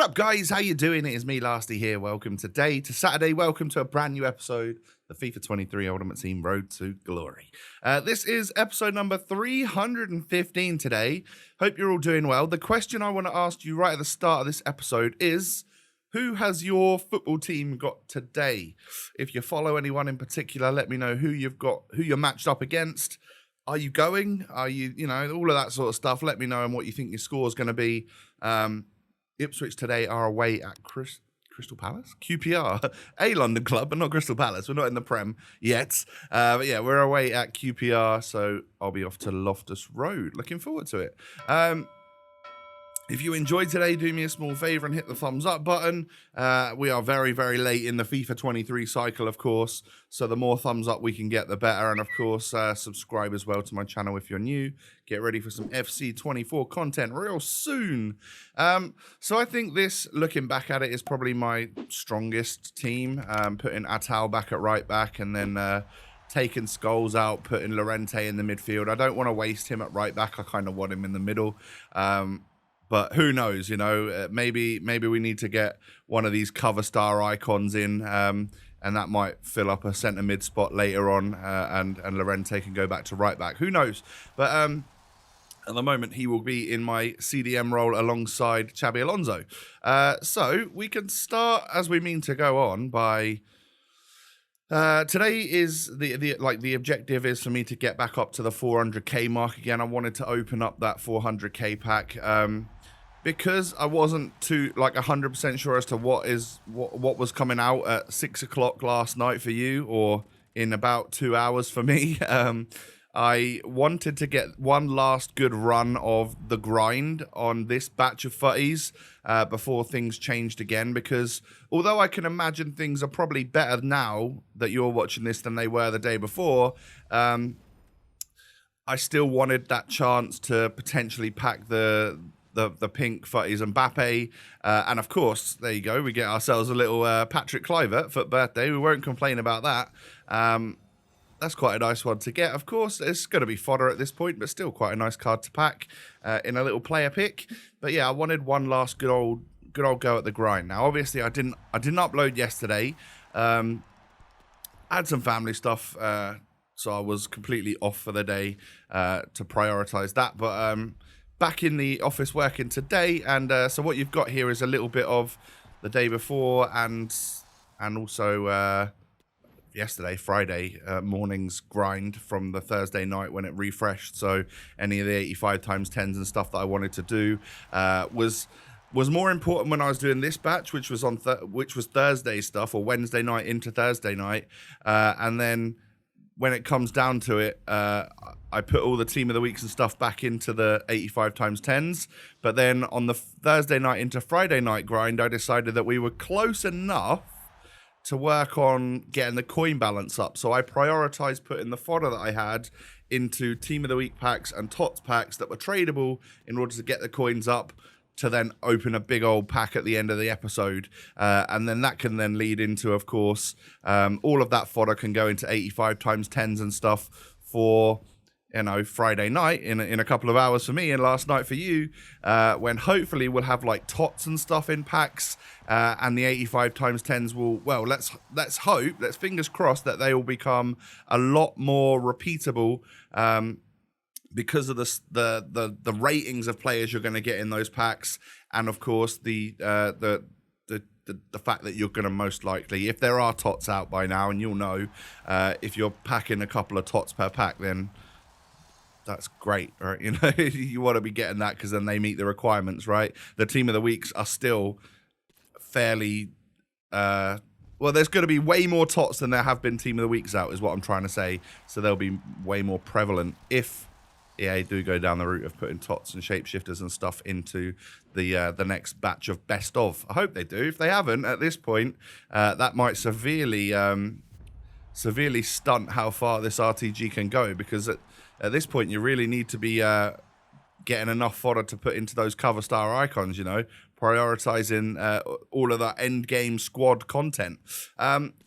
up, guys? How you doing? It is me, Lasty, here. Welcome today to Saturday. Welcome to a brand new episode, the FIFA 23 Ultimate Team Road to Glory. This is episode number 315 today. Hope you're all doing well. The question I want to ask you right at the start of this episode is, who has your football team got today? If you follow anyone in particular, let me know who you've got, who you're matched up against. Are you going? Are you, all of that sort of stuff. Let me know and what you think your score is going to be. Ipswich today are away at Crystal Palace? QPR. A London club, but not Crystal Palace. We're not in the Prem yet. But yeah, we're away at QPR, so I'll be off to Loftus Road. Looking forward to it. If you enjoyed today, do me a small favour and hit the thumbs up button. We are very, very late in the FIFA 23 cycle, of course. So the more thumbs up we can get, the better. And of course, subscribe as well to my channel if you're new. Get ready for some FC 24 content real soon. So I think this, looking back at it, is probably my strongest team. Putting Atal back at right back and then taking Scholes out, putting Llorente in the midfield. I don't want to waste him at right back. I kind of want him in the middle. But who knows, maybe we need to get one of these cover star icons in, and that might fill up a centre mid spot later on, and Llorente can go back to right back. Who knows? But at the moment, he will be in my CDM role alongside Xabi Alonso. So we can start, as we mean to go on, by... today is the objective is for me to get back up to the 400k mark again. I wanted to open up that 400k pack because I wasn't too 100% sure as to what was coming out at 6 o'clock last night for you, or in about 2 hours for me. I wanted to get one last good run of the grind on this batch of FUTTIES before things changed again, because although I can imagine things are probably better now that you're watching this than they were the day before, I still wanted that chance to potentially pack the pink FUTTIES and Mbappe. And of course, there you go, we get ourselves a little Patrick Kluivert for birthday. We won't complain about that. That's quite a nice one to get. Of course, it's going to be fodder at this point, but still quite a nice card to pack in a little player pick. But yeah, I wanted one last good old go at the grind. Now, obviously, I didn't upload yesterday. I had some family stuff, so I was completely off for the day to prioritize that. But back in the office working today, and so what you've got here is a little bit of the day before and also yesterday, Friday morning's grind from the Thursday night when it refreshed. So any of the 85 times 10s and stuff that I wanted to do was more important when I was doing this batch, which was which was Thursday stuff, or Wednesday night into Thursday night, and then when it comes down to it, I put all the team of the weeks and stuff back into the 85 times 10s. But then on the Thursday night into Friday night grind, I decided that we were close enough to work on getting the coin balance up. So I prioritized putting the fodder that I had into team of the week packs and TOTS packs that were tradable in order to get the coins up, to then open a big old pack at the end of the episode. And then that can then lead into, of course, all of that fodder can go into 85 times 10s and stuff for, Friday night in a couple of hours for me, and last night for you, when hopefully we'll have like TOTS and stuff in packs, and the 85 times 10s will, let's hope, let's fingers crossed that they will become a lot more repeatable, because of the ratings of players you're going to get in those packs, and of course the fact that you're going to most likely, if there are TOTS out by now, and you'll know, if you're packing a couple of TOTS per pack, then that's great, right? You want to be getting that because then they meet the requirements, right? The team of the weeks are still fairly, there's going to be way more TOTS than there have been team of the weeks out, is what I'm trying to say. So they'll be way more prevalent if EA do go down the route of putting TOTS and shapeshifters and stuff into the next batch of best of. I hope they do. If they haven't at this point, that might severely stunt how far this RTG can go, because at this point you really need to be getting enough fodder to put into those cover star icons, prioritizing all of that end game squad content.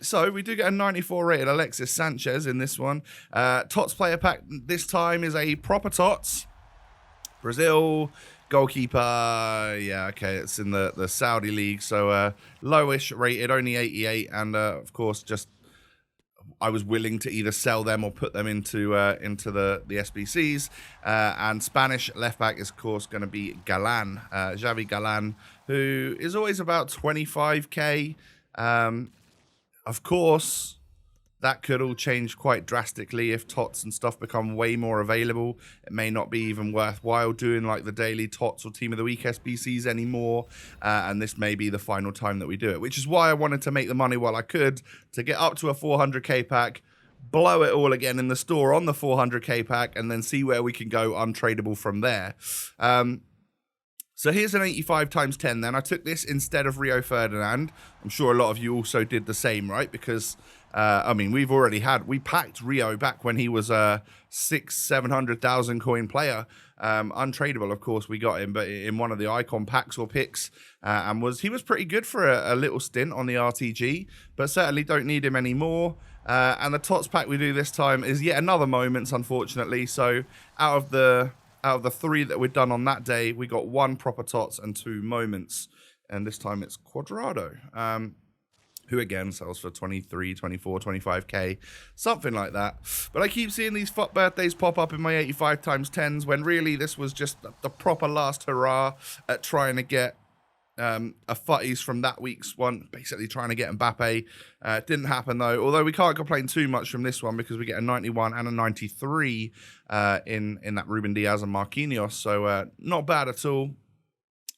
So we do get a 94 rated Alexis Sanchez in this one. TOTS player pack this time is a proper TOTS. Brazil, Goalkeeper, yeah, okay, it's in the Saudi league, so lowish rated, only 88, and of course, just I was willing to either sell them or put them into the SBCs. And Spanish left back is, of course, going to be Galan, Xavi Galan, who is always about 25k. Of course, that could all change quite drastically if TOTS and stuff become way more available. It may not be even worthwhile doing like the daily TOTS or Team of the Week SBCs anymore. And this may be the final time that we do it, which is why I wanted to make the money while I could to get up to a 400k pack, blow it all again in the store on the 400k pack, and then see where we can go untradeable from there. So here's an 85 times 10 then. I took this instead of Rio Ferdinand. I'm sure a lot of you also did the same, right? Because, I mean, we packed Rio back when he was a 700,000 coin player. Untradeable, of course, we got him, but in one of the icon packs or picks. And he was pretty good for a little stint on the RTG, but certainly don't need him anymore. And the TOTS pack we do this time is yet another Moments, unfortunately. So out of the 3 that we've done on that day, we got 1 proper TOTS and 2 Moments. And this time it's Quadrado, who again sells for 23, 24, 25k, something like that. But I keep seeing these FUT birthdays pop up in my 85 times 10s when really this was just the proper last hurrah at trying to get a FUTTIES from that week's one, basically trying to get Mbappe. Didn't happen though, although we can't complain too much from this one because we get a 91 and a 93 in that Ruben Diaz and Marquinhos, so not bad at all.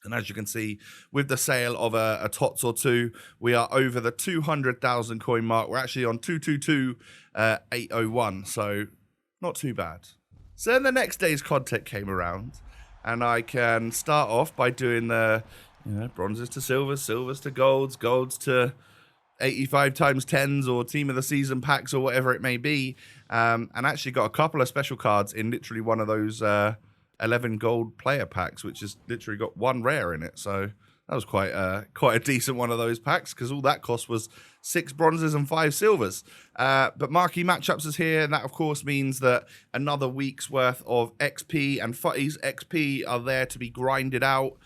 And as you can see, with the sale of a TOTS or 2, we are over the 200,000 coin mark. We're actually on 222,801, so not too bad. So then the next day's content came around, and I can start off by doing the bronzes to silvers, silvers to golds, golds to 85 times 10s or team of the season packs or whatever it may be. And actually got a couple of special cards in literally one of those 11 gold player packs, which has literally got 1 rare in it. So that was quite a decent one of those packs because all that cost was 6 bronzes and 5 silvers. But Marquee matchups is here, and that of course means that another week's worth of XP and FUTTIES XP are there to be grinded out.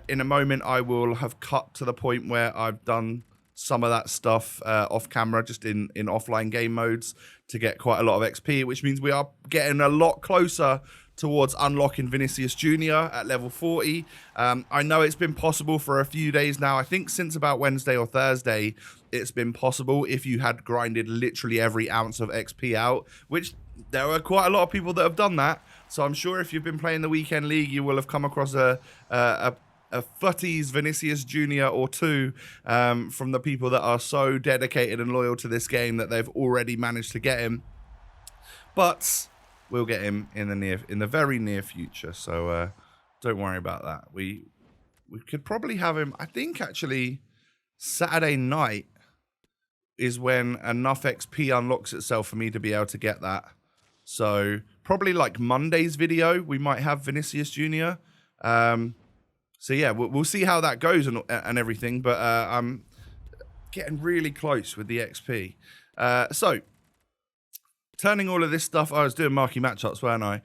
In a moment, I will have cut to the point where I've done some of that stuff off camera, just in offline game modes, to get quite a lot of XP, which means we are getting a lot closer towards unlocking Vinicius Jr. at level 40. I know it's been possible for a few days now. I think since about Wednesday or Thursday, it's been possible if you had grinded literally every ounce of XP out, which there are quite a lot of people that have done that. So I'm sure if you've been playing the weekend league, you will have come across a FUTTIES Vinicius Jr. or 2 from the people that are so dedicated and loyal to this game that they've already managed to get him. But we'll get him in the very near future, so don't worry about that. We could probably have him. I think actually Saturday night is when enough XP unlocks itself for me to be able to get that. So probably like Monday's video, we might have Vinicius Jr. So yeah, we'll see how that goes and everything. But I'm getting really close with the XP. So turning all of this stuff, I was doing Marquee matchups, weren't I?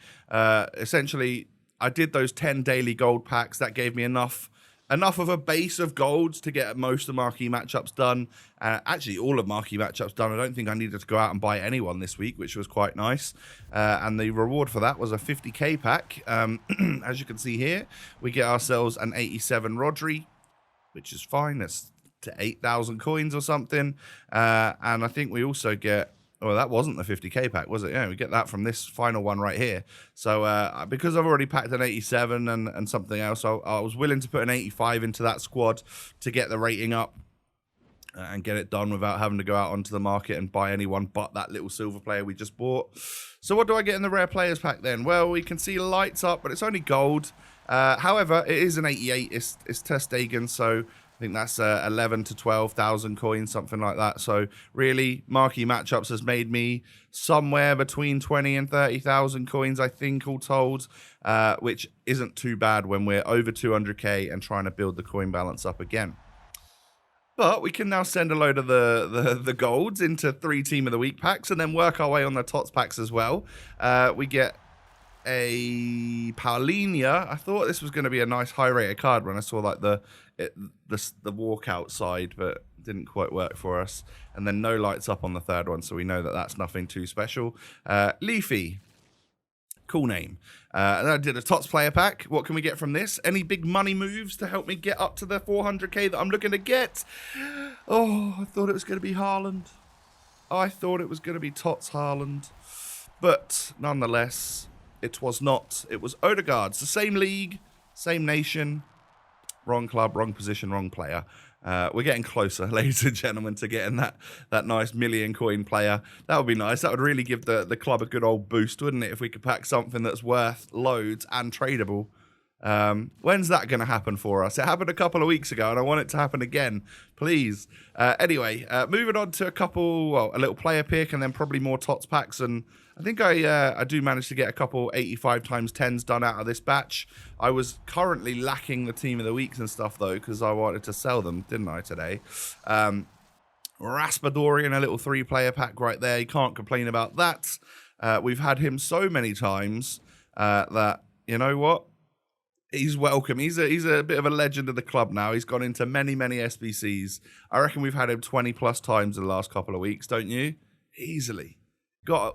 Essentially, I did those 10 daily gold packs. That gave me enough of a base of golds to get most of Marquee matchups done. Actually, all of Marquee matchups done. I don't think I needed to go out and buy anyone this week, which was quite nice. And the reward for that was a 50k pack. As you can see here, we get ourselves an 87 Rodri, which is fine. That's to 8,000 coins or something. And I think we also get... Oh, that wasn't the 50k pack, was it? Yeah, we get that from this final one right here. So because I've already packed an 87 and something else, I was willing to put an 85 into that squad to get the rating up and get it done without having to go out onto the market and buy anyone but that little silver player we just bought. So what do I get in the rare players pack then? Well, we can see lights up, but it's only gold. However, it is an 88. It's Ter Stegen, so I think that's 11 to 12,000 coins, something like that. So really, Marquee matchups has made me somewhere between 20 and 30,000 coins, I think, all told, which isn't too bad when we're over 200k and trying to build the coin balance up again. But we can now send a load of the golds into 3 Team of the Week packs and then work our way on the TOTS packs as well. We get a Paulinia. I thought this was going to be a nice high-rated card when I saw like the walkout side, but didn't quite work for us. And then no lights up on the third one, so we know that that's nothing too special. Leafy. Cool name. And I did a TOTS player pack. What can we get from this? Any big money moves to help me get up to the 400k that I'm looking to get? Oh, I thought it was going to be Haaland. I thought it was going to be TOTS Haaland. But nonetheless, it was not. It was Odegaard. It's the same league, same nation. Wrong club, wrong position, wrong player. We're getting closer, ladies and gentlemen, to getting that nice million coin player. That would be nice. That would really give the club a good old boost, wouldn't it, if we could pack something that's worth loads and tradable. When's that going to happen for us? It happened a couple of weeks ago, and I want it to happen again, please. Anyway, moving on to a little player pick, and then probably more TOTS packs. And I think I do manage to get a couple 85 times 10s done out of this batch. I was currently lacking the team of the weeks and stuff, though, because I wanted to sell them, didn't I, today? Raspadorian, a little 3-player pack right there. You can't complain about that. We've had him so many times that, you know what? He's welcome. He's a bit of a legend of the club now. He's gone into many, many SBCs. I reckon we've had him 20 plus times in the last couple of weeks, don't you? Easily.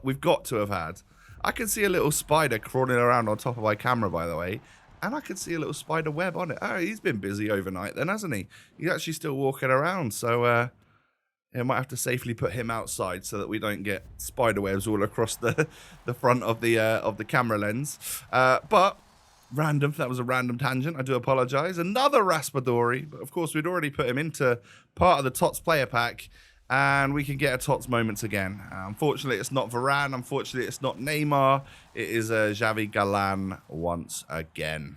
We've got to have had. I can see a little spider crawling around on top of my camera, by the way. And I can see a little spider web on it. Oh, he's been busy overnight then, hasn't he? He's actually still walking around. So I might have to safely put him outside so that we don't get spider webs all across the front of the camera lens. But random. That was a random tangent. I do apologize. Another Raspadori, but of course we'd already put him into part of the TOTS player pack, and we can get a TOTS moments again. Unfortunately, it's not Varane. Unfortunately, it's not Neymar. It is Xavi Galan once again.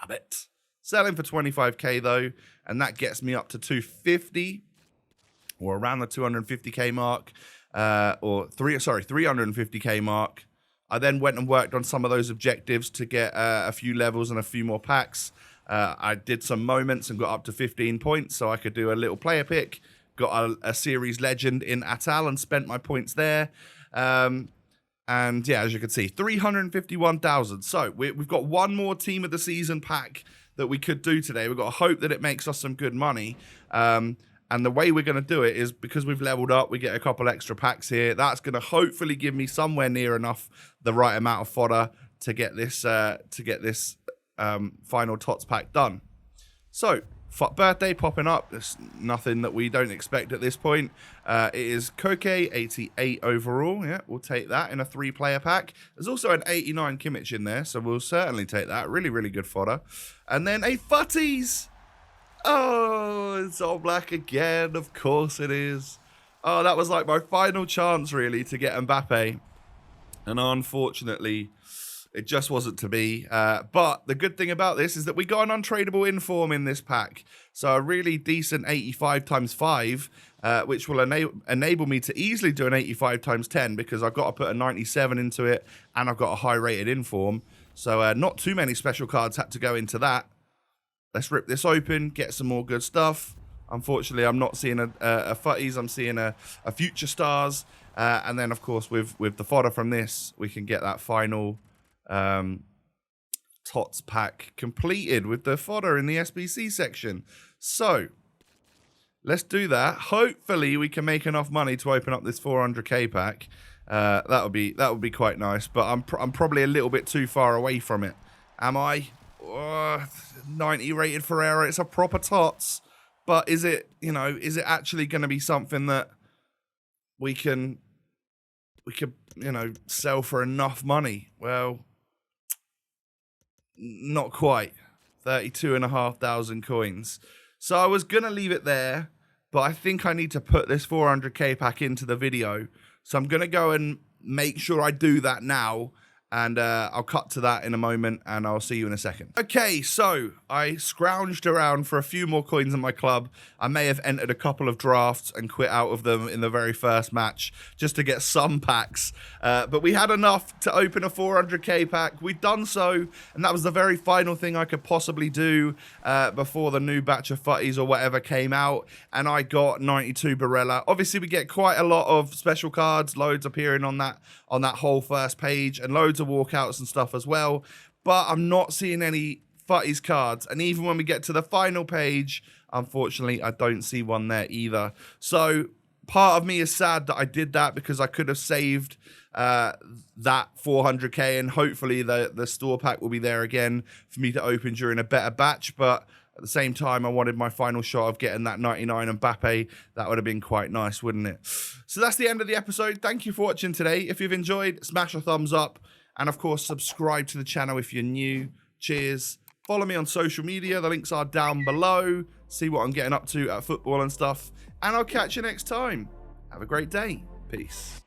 Damn it. Selling for 25k though, and that gets me up to 250 or around the 250k mark, or 350k mark. I then went and worked on some of those objectives to get a few levels and a few more packs. I did some moments and got up to 15 points, so I could do a little player pick. Got a series legend in Atal and spent my points there. And yeah, as you can see, 351,000. So we've got one more team of the season pack that we could do today. We've got to hope that it makes us some good money. And the way we're going to do it is because we've leveled up, we get a couple extra packs here. That's going to hopefully give me somewhere near enough the right amount of fodder to get this final TOTS pack done. So, birthday popping up. There's nothing that we don't expect at this point. It is Koke 88 overall. Yeah, we'll take that in a 3-player pack. There's also an 89 Kimmich in there, so we'll certainly take that. Really, really good fodder. And then a FUTTIES. Oh, it's all black again. Of course it is. Oh, that was like my final chance, really, to get Mbappe. And unfortunately, it just wasn't to be. But the good thing about this is that we got an untradeable inform in this pack. So a really decent 85 times 5, which will enable me to easily do an 85 times 10 because I've got to put a 97 into it and I've got a high rated inform. So not too many special cards had to go into that. Let's rip this open, get some more good stuff. Unfortunately, I'm not seeing a FUTTIES. I'm seeing a Future Stars. And then, of course, with the fodder from this, we can get that final TOTS pack completed with the fodder in the SBC section. So, let's do that. Hopefully, we can make enough money to open up this 400k pack. That would be quite nice. But I'm probably a little bit too far away from it. Am I? 90 rated Ferreira. It's a proper TOTS, but is it actually going to be something that we could sell for enough money? Well, not quite. 32,500 coins. So I was going to leave it there, but I think I need to put this 400k pack into the video. So I'm going to go and make sure I do that now. And I'll cut to that in a moment, and I'll see you in a second. Okay, so I scrounged around for a few more coins in my club. I may have entered a couple of drafts and quit out of them in the very first match just to get some packs. But we had enough to open a 400k pack. We'd done so, and that was the very final thing I could possibly do before the new batch of FUTTIES or whatever came out. And I got 92 Barella. Obviously, we get quite a lot of special cards, loads appearing on that whole first page, and loads of walkouts and stuff as well, but I'm not seeing any FUTTIES cards. And even when we get to the final page, unfortunately, I don't see one there either. So part of me is sad that I did that, because I could have saved that 400k, and hopefully the store pack will be there again for me to open during a better batch. But at the same time, I wanted my final shot of getting that 99 Mbappe. That would have been quite nice, wouldn't it? So that's the end of the episode. Thank you for watching today. If you've enjoyed, smash a thumbs up. And of course, subscribe to the channel if you're new. Cheers. Follow me on social media. The links are down below. See what I'm getting up to at football and stuff. And I'll catch you next time. Have a great day. Peace.